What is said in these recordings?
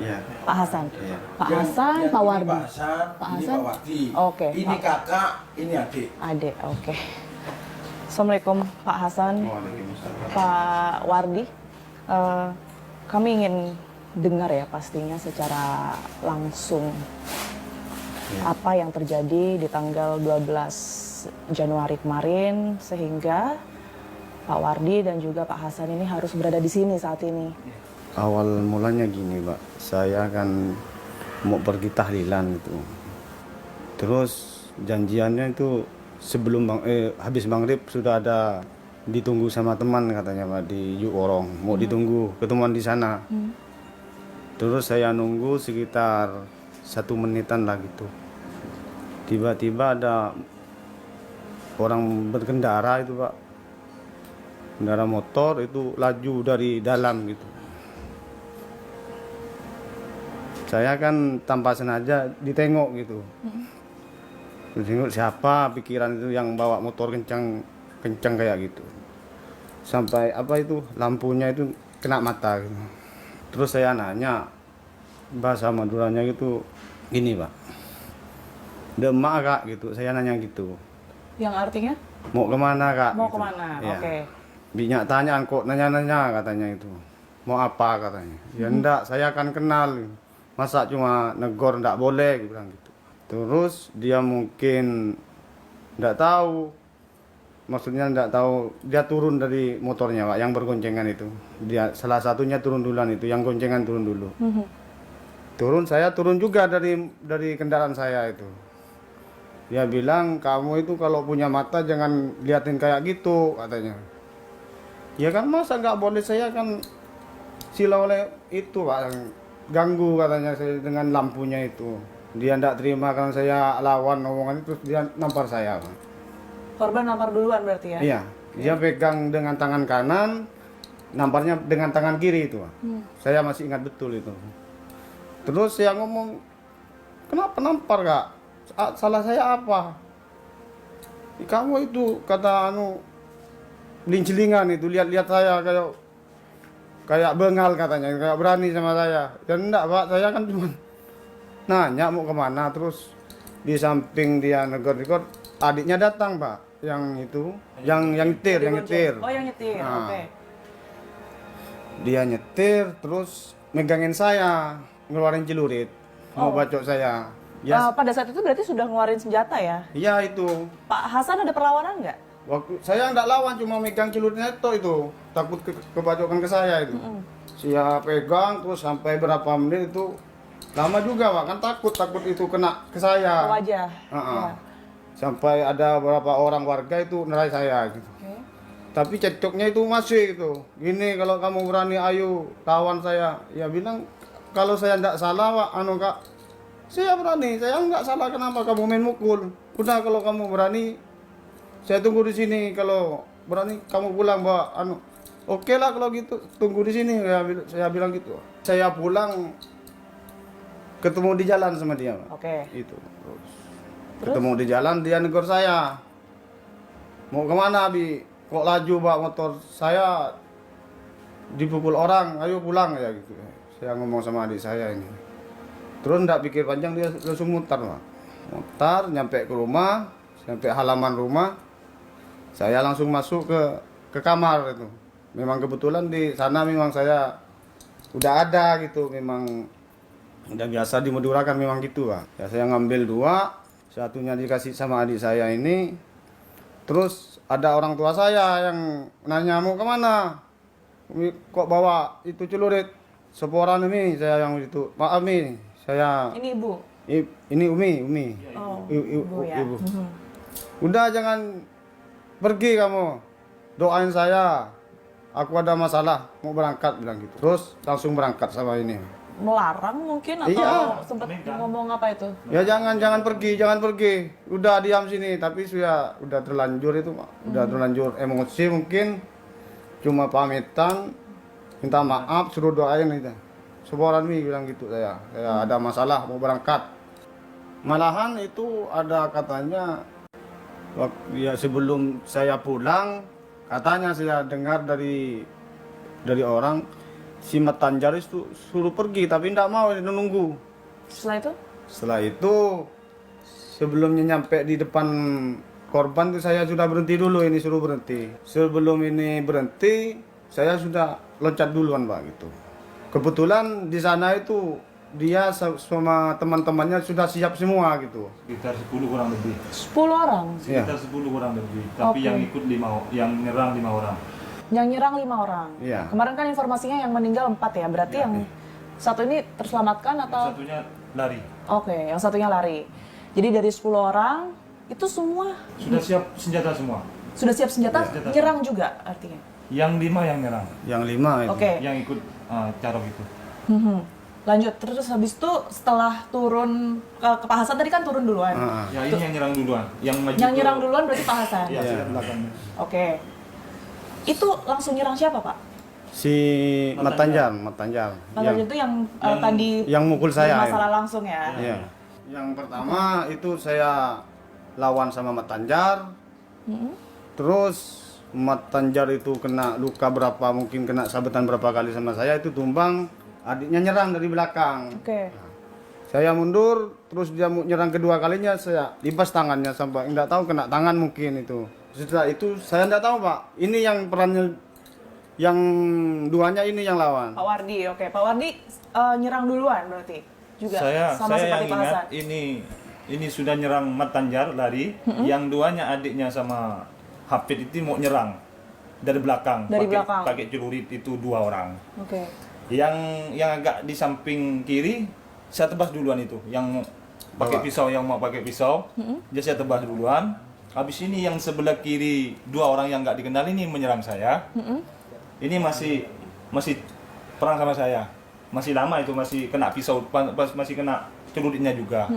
Iya. Pak Hasan. Iya. Pak Hasan, Pak Wardi. Pak Hasan, Pak ini Hasan. Pak Wardi. Oke. Ini kakak, ini adik. Adik, oke. Assalamualaikum Pak Hasan, Waalaikumsalam. Pak Wardi. Kami ingin dengar ya pastinya secara langsung apa yang terjadi di tanggal 12 Januari kemarin sehingga Pak Wardi dan juga Pak Hasan ini harus berada di sini saat ini. Awal mulanya gini, Pak. Saya kan mau pergi tahlilan itu. Terus janjiannya itu sebelum habis maghrib sudah ada ditunggu sama teman katanya, Pak, di Yukorong. Mau ditunggu ketemuan di sana. Terus saya nunggu sekitar 1 menitan lah gitu. Tiba-tiba ada orang berkendara itu, Pak. Kendara motor itu laju dari dalam gitu. Saya kan tanpa sengaja ditengok gitu. Ditengok siapa, pikiran itu yang bawa motor kencang kayak gitu. Sampai apa itu lampunya itu kena mata gitu. Terus saya nanya, bahasa Maduranya gitu, gini, Pak. Demak, Kak, gitu. Saya nanya gitu. Yang artinya? Mau kemana, Kak? Mau gitu. kemana? Ya. Oke. Binyak tanya, kok nanya-nanya katanya itu. Mau apa katanya? Ya enggak, saya akan kenal. Masa cuma negor enggak boleh, dia bilang gitu. Terus dia mungkin enggak tahu. Maksudnya enggak tahu, dia turun dari motornya, Pak, yang bergoncengan itu. Dia salah satunya turun duluan itu, yang goncengan turun dulu. Turun, saya turun juga dari kendaraan saya itu. Dia bilang, kamu itu kalau punya mata jangan liatin kayak gitu katanya. Ya kan masa nggak boleh, saya kan silau oleh itu, Pak, yang ganggu katanya saya dengan lampunya itu. Dia nggak terima karena saya lawan omongan itu, terus dia nampar saya, Pak. Korban nampar duluan berarti ya? Iya, dia pegang dengan tangan kanan, namparnya dengan tangan kiri itu, Pak. Saya masih ingat betul itu. Terus saya ngomong, kenapa nampar, Kak? Salah saya apa? Kamu itu kata linclingan itu, lihat saya kayak bengal katanya, kayak berani sama saya. Dan enggak, Pak, saya kan cuma nanya mau kemana. Terus di samping dia negor-negor, adiknya datang, Pak, yang itu, yang nyetir. Oh, yang nyetir. Nah. Oke. Dia nyetir terus megangin saya, ngeluarin celurit, mau bacok saya. Ya, Pada saat itu berarti sudah ngeluarin senjata ya? iya itu. Pak Hasan ada perlawanan nggak? Waktu saya nggak lawan, cuma megang celuritnya itu, takut kebacokan ke saya itu. Saya pegang terus sampai berapa menit itu, lama juga, Pak, kan takut itu kena ke saya. Ke wajah. Heeh. Ya. Sampai ada beberapa orang warga itu nerai saya gitu. Oke. Tapi cekcoknya itu masih gitu. Gini, kalau kamu berani ayo lawan saya. Ya bilang kalau saya nggak salah, Pak, Kak, saya berani. Saya nggak salah, kenapa kamu main mukul? Udah, kalau kamu berani, saya tunggu di sini. Kalau berani kamu pulang, Pak. Oke lah kalau gitu, tunggu di sini. Saya bilang gitu. Saya pulang, ketemu di jalan sama dia, Pak. Oke. Itu. Ketemu di jalan, dia negor saya. Mau kemana, Abi? Kok laju, Pak, motor saya dipukul orang, ayo pulang ya gitu. Saya ngomong sama adik saya ini. Terus ndak pikir panjang, dia langsung mutar, Pak. Mutar, nyampe ke rumah, sampai halaman rumah. Saya langsung masuk ke kamar itu. Memang kebetulan di sana memang saya udah ada gitu, memang udah biasa di Madura kan memang gitu, Pak. Ya saya ngambil 2, satunya dikasih sama adik saya ini. Terus ada orang tua saya yang nanya, mau kemana? Kok bawa itu celurit? Seporan ini saya yang itu. Maaf nih, saya Ini ibu. ini Umi. Oh, Ibu. ya. Udah, jangan pergi kamu. Doain saya. Aku ada masalah, mau berangkat bilang gitu. Terus langsung berangkat sama ini. Melarang mungkin atau Iya. sempat ngomong apa itu? Ya jangan pergi. Udah diam sini, tapi udah terlanjur itu, Pak. Udah terlanjur emosi mungkin. Cuma pamitan, minta maaf, suruh doain itu. Seborang bilang gitu saya ada masalah mau berangkat. Malahan itu ada katanya ya sebelum saya pulang, katanya saya dengar dari orang, si Matanjar itu suruh pergi tapi tidak mau, dia nunggu. Setelah itu sebelumnya nyampe di depan korban itu saya sudah berhenti dulu, ini suruh berhenti. Sebelum ini berhenti saya sudah loncat duluan Pak gitu. Kebetulan di sana itu dia sama teman-temannya sudah siap semua gitu. Sekitar 10 kurang lebih. 10 orang. Sekitar 10 kurang lebih. Tapi Oke. yang ikut 5, yang nyerang 5 orang. Yang nyerang 5 orang. Iya. Kemarin kan informasinya yang meninggal 4 ya. Berarti Iya. yang satu ini terselamatkan Yang atau? satunya lari. Oke, yang satunya lari. Jadi dari 10 orang itu semua Sudah siap senjata semua. sudah siap senjata, Senjata. nyerang juga artinya. Yang 5 yang nyerang. Yang 5 itu. Oke. Yang ikut carok itu. Lanjut, terus habis itu setelah turun ke Pak Hasan tadi kan turun duluan. Ya ini yang nyerang duluan. Yang maju Yang ke- nyerang duluan berarti Pak Hasan. Iya, saya belakangnya. Oke. Itu langsung nyerang siapa, Pak? Si Matanjar. Pak Hasan itu yang tadi yang mukul saya. masalah langsung ya. Iya. Yang pertama itu saya lawan sama Matanjar. Terus Matanjar itu kena luka berapa, mungkin kena sabetan berapa kali sama saya, itu tumbang, adiknya nyerang dari belakang. Oke. Saya mundur, terus dia mau nyerang kedua kalinya, saya libas tangannya sampai enggak tahu kena tangan mungkin itu. Setelah itu saya enggak tahu Pak, ini yang perannya, yang duanya ini yang lawan. Pak Wardi, oke. Pak Wardi nyerang duluan berarti juga sama Saya seperti yang Pak ingat Hasan. ini sudah nyerang Matanjar lari, yang duanya adiknya sama Hafid itu mau nyerang dari belakang. Dari belakang. Pakai celurit itu 2 orang. Oke. Yang agak di samping kiri saya tebas duluan itu, yang pakai pisau, yang mau pakai pisau, dia saya tebas duluan. Habis ini yang sebelah kiri 2 orang yang nggak dikenal ini menyerang saya. Ini masih perang sama saya, masih lama itu, masih kena pisau, masih kena celuritnya juga.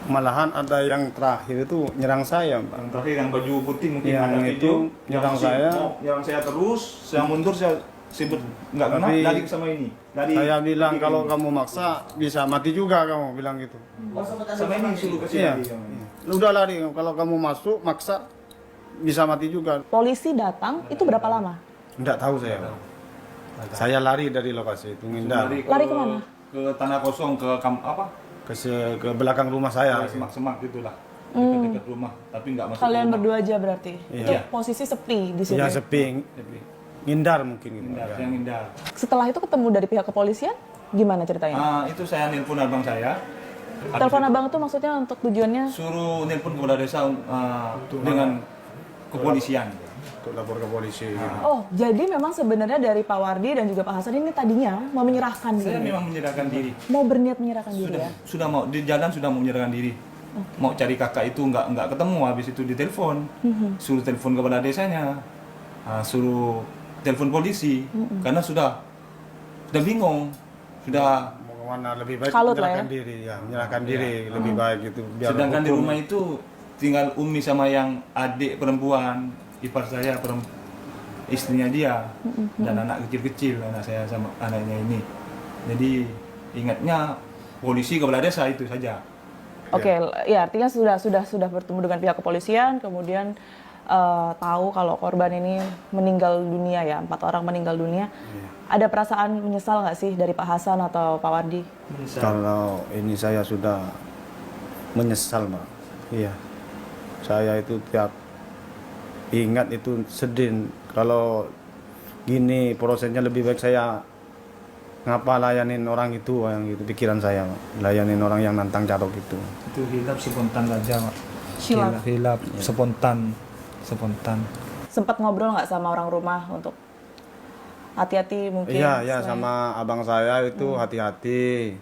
Malahan ada yang terakhir itu nyerang saya Pak. Yang terakhir yang baju putih mungkin Yang ada itu video, nyerang masih saya. mau nyerang saya terus, saya mundur, saya sibuk nggak kena, Tapi lari sama ini. Lari, Saya bilang lari kalau ini. kamu maksa bisa mati juga, kamu bilang gitu. sama ini suruh kasih Iya. lari sama ini. Udah lari, kalau kamu masuk maksa bisa mati juga. Polisi datang itu berapa lama? Enggak tahu saya. Saya lari dari lokasi itu, ngindar Lari kemana? Ke tanah kosong, ke ke belakang rumah saya. semak-semak gitulah, dekat-dekat rumah, tapi nggak masuk Kalian rumah. berdua aja berarti. Iya. Itu posisi sepi di situ. Ya sepi, ngindar mungkin gitu. Hindar, Ya. yang hindar. Setelah itu ketemu dari pihak kepolisian, gimana ceritanya? Itu saya nelpon abang saya. Telepon abang itu maksudnya untuk tujuannya? Suruh nelpon kepala desa dengan kepolisian. Untuk lapor ke polisi. Gitu. Oh, jadi memang sebenarnya dari Pak Wardi dan juga Pak Hasan ini tadinya mau menyerahkan Saya diri. memang menyerahkan diri. Mau berniat menyerahkan diri ya? Sudah mau di jalan, sudah mau menyerahkan diri. Mau cari kakak itu nggak ketemu, habis itu ditelepon, suruh telepon kepala desanya, suruh telepon polisi, karena sudah bingung, sudah. Mau kemana, lebih baik Kalut lah menyerahkan diri ya, menyerahkan diri lebih baik gitu. Biar Sedangkan di hukum- rumah itu tinggal Umi sama yang adik perempuan, ipar saya, istrinya dia, dan anak kecil-kecil, anak saya sama anaknya ini. Jadi ingatnya polisi kepala desa itu saja. Oke, ya artinya sudah bertemu dengan pihak kepolisian, kemudian tahu kalau korban ini meninggal dunia ya, 4 orang meninggal dunia. Ada perasaan menyesal nggak sih dari Pak Hasan atau Pak Wardi? Kalau ini saya sudah menyesal, Mbak. Iya. Saya itu tiap ingat itu sedih. Kalau gini prosesnya lebih baik saya ngapa layanin orang itu, yang gitu pikiran saya, Mbak. Layanin orang yang nantang carok itu. Itu hilap spontan saja, Pak. Hilap. Hilap spontan. Sempat ngobrol nggak sama orang rumah untuk hati-hati mungkin? Iya, ya selain- sama abang saya itu hati-hati.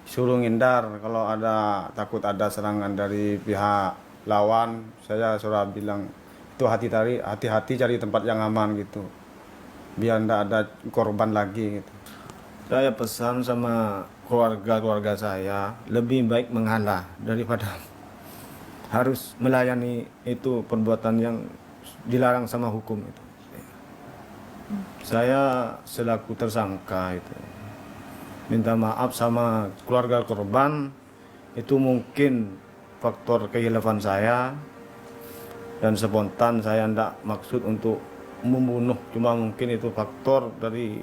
Suruh ngindar kalau ada takut ada serangan dari pihak lawan, saya suruh bilang itu hati-hati cari tempat yang aman gitu. Biar ndak ada korban lagi gitu. Saya pesan sama keluarga saya lebih baik mengalah daripada harus melayani itu perbuatan yang dilarang sama hukum itu. Saya selaku tersangka itu minta maaf sama keluarga korban, itu mungkin faktor kehilafan saya dan spontan, saya tidak maksud untuk membunuh, cuma mungkin itu faktor dari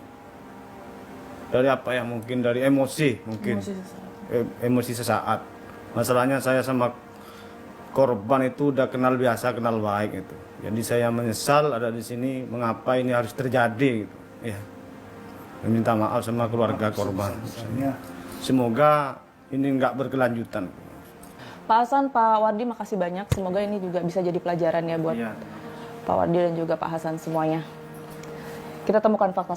dari apa ya, mungkin dari emosi mungkin. Emosi sesaat. Emosi sesaat. Masalahnya saya sama korban itu udah kenal biasa, kenal baik itu. Jadi saya menyesal ada di sini, mengapa ini harus terjadi gitu. Ya. Meminta maaf sama keluarga korban. Semoga ini nggak berkelanjutan. Pak Hasan, Pak Wardi, makasih banyak. Semoga ini juga bisa jadi pelajaran ya buat Iya. Pak Wardi dan juga Pak Hasan semuanya. Kita temukan fakta.